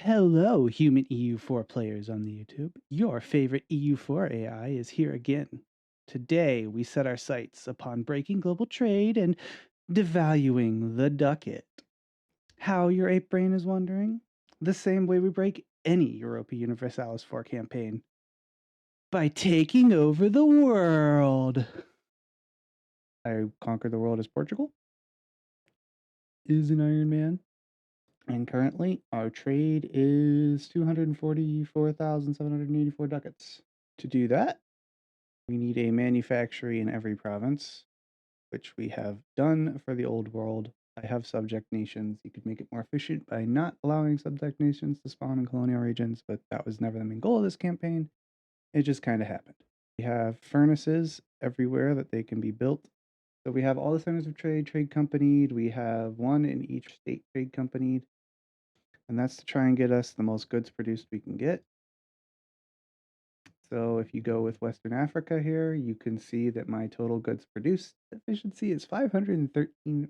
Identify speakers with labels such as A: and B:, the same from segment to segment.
A: Hello, human EU4 players on the YouTube. Your favorite EU4 AI is here again. Today, we set our sights upon breaking global trade and devaluing the ducat. How your ape brain is wondering? The same way we break any Europa Universalis 4 campaign by taking over the world. I conquered the world as Portugal, is an Iron Man. And currently, our trade is 244,784 ducats. To do that, we need a manufactory in every province, which we have done for the old world. I have subject nations. You could make it more efficient by not allowing subject nations to spawn in colonial regions, but that was never the main goal of this campaign. It just kind of happened. We have furnaces everywhere that they can be built. So we have all the centers of trade companied. We have one in each state trade companied. And that's to try and get us the most goods produced we can get. So if you go with Western Africa here, you can see that my total goods produced efficiency is 513%.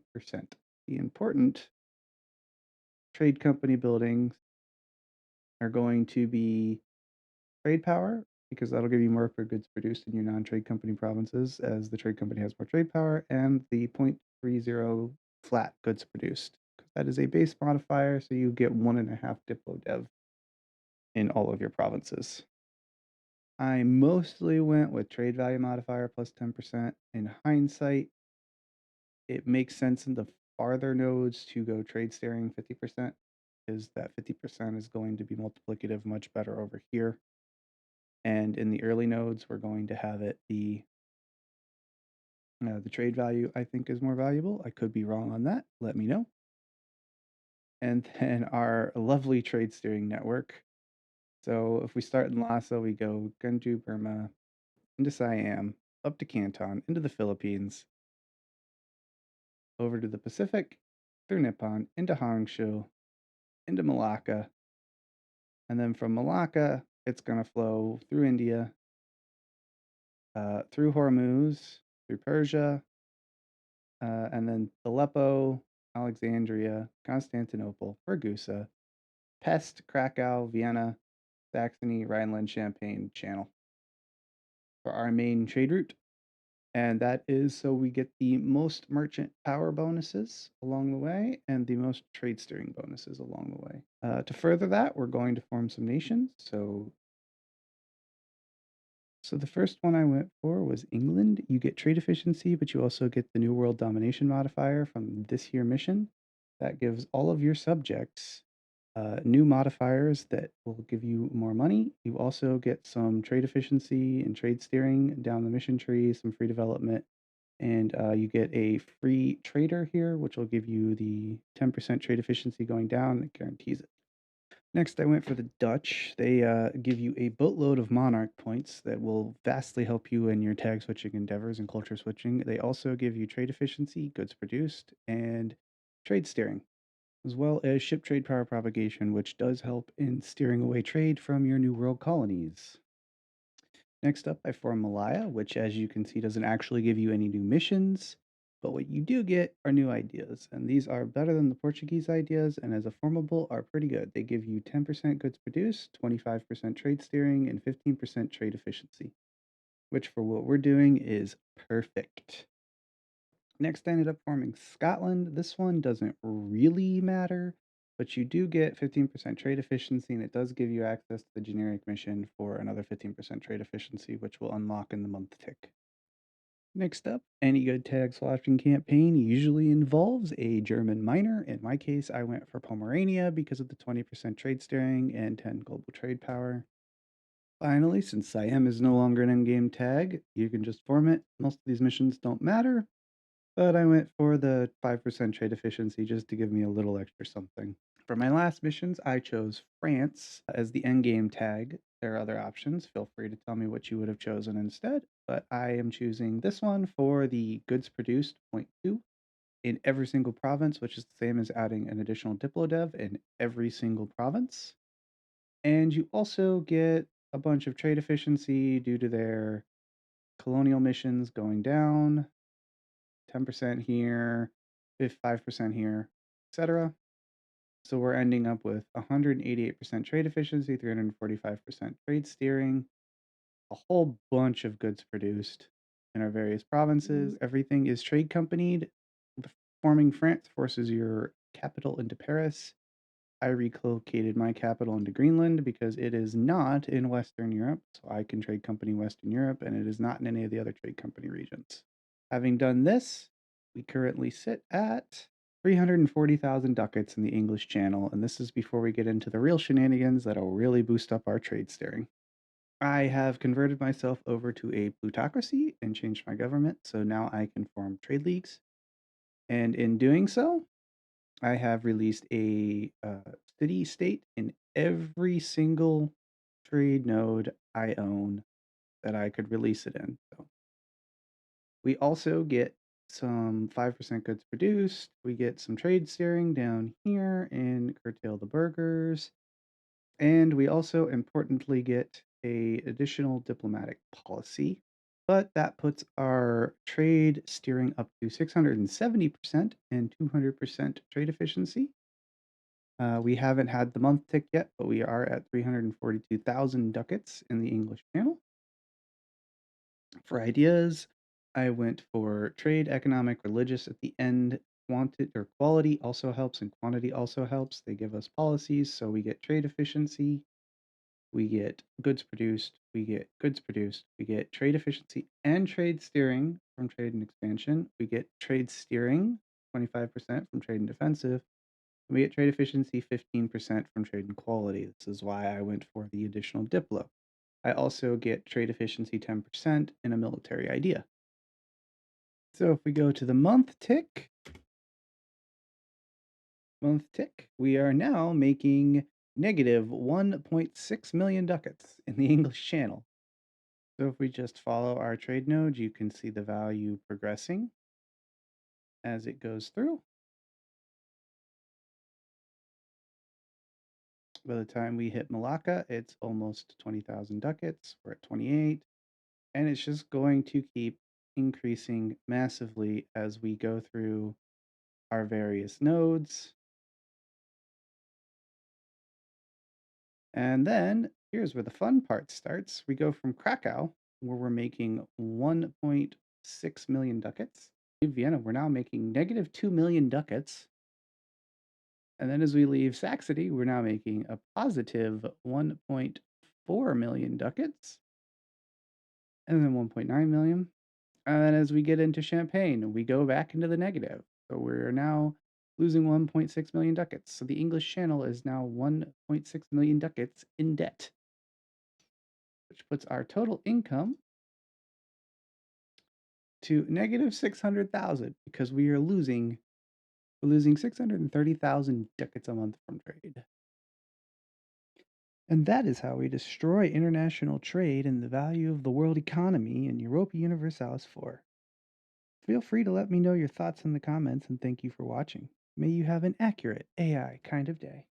A: The important trade company buildings are going to be trade power, because that'll give you more per goods produced in your non-trade company provinces as the trade company has more trade power, and the 0.30 flat goods produced. That is a base modifier, so you get 1.5 Diplo Dev in all of your provinces. I mostly went with trade value modifier plus 10%. In hindsight, it makes sense in the farther nodes to go trade steering 50%, because that 50% is going to be multiplicative much better over here. And in the early nodes, we're going to have it be the trade value, I think, is more valuable. I could be wrong on that. Let me know. And then our lovely trade steering network. So if we start in Lhasa, we go Gunju, Burma, into Siam, up to Canton, into the Philippines, over to the Pacific, through Nippon, into Honshu, into Malacca. And then from Malacca, it's going to flow through India, through Hormuz, through Persia, and then Aleppo, Alexandria, Constantinople, Ragusa, Pest, Krakow, Vienna, Saxony, Rhineland, Champagne channel for our main trade route. And that is so we get the most merchant power bonuses along the way and the most trade steering bonuses along the way. To further that, we're going to form some nations. So the first one I went for was England. You get trade efficiency, but you also get the New World Domination modifier from this here mission. That gives all of your subjects new modifiers that will give you more money. You also get some trade efficiency and trade steering down the mission tree, some free development, and you get a free trader here, which will give you the 10% trade efficiency going down. That guarantees it. Next, I went for the Dutch. They give you a boatload of monarch points that will vastly help you in your tag switching endeavors and culture switching. They also give you trade efficiency, goods produced, and trade steering, as well as ship trade power propagation, which does help in steering away trade from your New World colonies. Next up, I form Malaya, which, as you can see, doesn't actually give you any new missions, but what you do get are new ideas, and these are better than the Portuguese ideas, and as a formable, are pretty good. They give you 10% goods produced, 25% trade steering, and 15% trade efficiency, which for what we're doing is perfect. Next, I ended up forming Scotland. This one doesn't really matter, but you do get 15% trade efficiency, and it does give you access to the generic mission for another 15% trade efficiency, which will unlock in the month tick. Next up, any good tag slashing campaign usually involves a German minor. In my case, I went for Pomerania because of the 20% trade steering and 10 global trade power. Finally, since Siam is no longer an in-game tag, you can just form it. Most of these missions don't matter, but I went for the 5% trade efficiency just to give me a little extra something. For my last missions, I chose France as the endgame tag. There are other options. Feel free to tell me what you would have chosen instead, but I am choosing this one for the goods produced, point 2, in every single province, which is the same as adding an additional Diplodev in every single province. And you also get a bunch of trade efficiency due to their colonial missions going down, 10% here, 5% here, etc. So we're ending up with 188% trade efficiency, 345% trade steering, a whole bunch of goods produced in our various provinces. Everything is trade companied. Forming France forces your capital into Paris. I relocated my capital into Greenland because it is not in Western Europe, so I can trade company Western Europe, and it is not in any of the other trade company regions. Having done this, we currently sit at 340,000 ducats in the English Channel, and this is before we get into the real shenanigans that'll really boost up our trade steering. I have converted myself over to a plutocracy and changed my government, so now I can form trade leagues. And in doing so, I have released a city state in every single trade node I own that I could release it in. So we also get some 5% goods produced. We get some trade steering down here and curtail the burgers. And we also importantly get a additional diplomatic policy, but that puts our trade steering up to 670% and 200% trade efficiency. We haven't had the month tick yet, but we are at 342,000 ducats in the English Channel. For ideas, I went for trade, economic, religious at the end. Quantity or quality also helps, and quantity also helps. They give us policies, so we get trade efficiency, we get goods produced, we get goods produced, we get trade efficiency and trade steering from trade and expansion. We get trade steering, 25% from trade and defensive. We get trade efficiency 15% from trade and quality. This is why I went for the additional Diplo. I also get trade efficiency 10% in a military idea. So if we go to the month tick, we are now making negative 1.6 million ducats in the English Channel. So if we just follow our trade node, you can see the value progressing as it goes through. By the time we hit Malacca, it's almost 20,000 ducats. We're at 28. And it's just going to keep increasing massively as we go through our various nodes. And then here's where the fun part starts. We go from Krakow, where we're making 1.6 million ducats. In Vienna, we're now making negative 2 million ducats. And then as we leave Saxony, we're now making a positive 1.4 million ducats. And then 1.9 million. And then as we get into Champagne, we go back into the negative. So we're now losing 1.6 million ducats. So the English Channel is now 1.6 million ducats in debt, which puts our total income to negative 600,000 because we're losing 630,000 ducats a month from trade. And that is how we destroy international trade and the value of the world economy in Europa Universalis 4. Feel free to let me know your thoughts in the comments, and thank you for watching. May you have an accurate AI kind of day.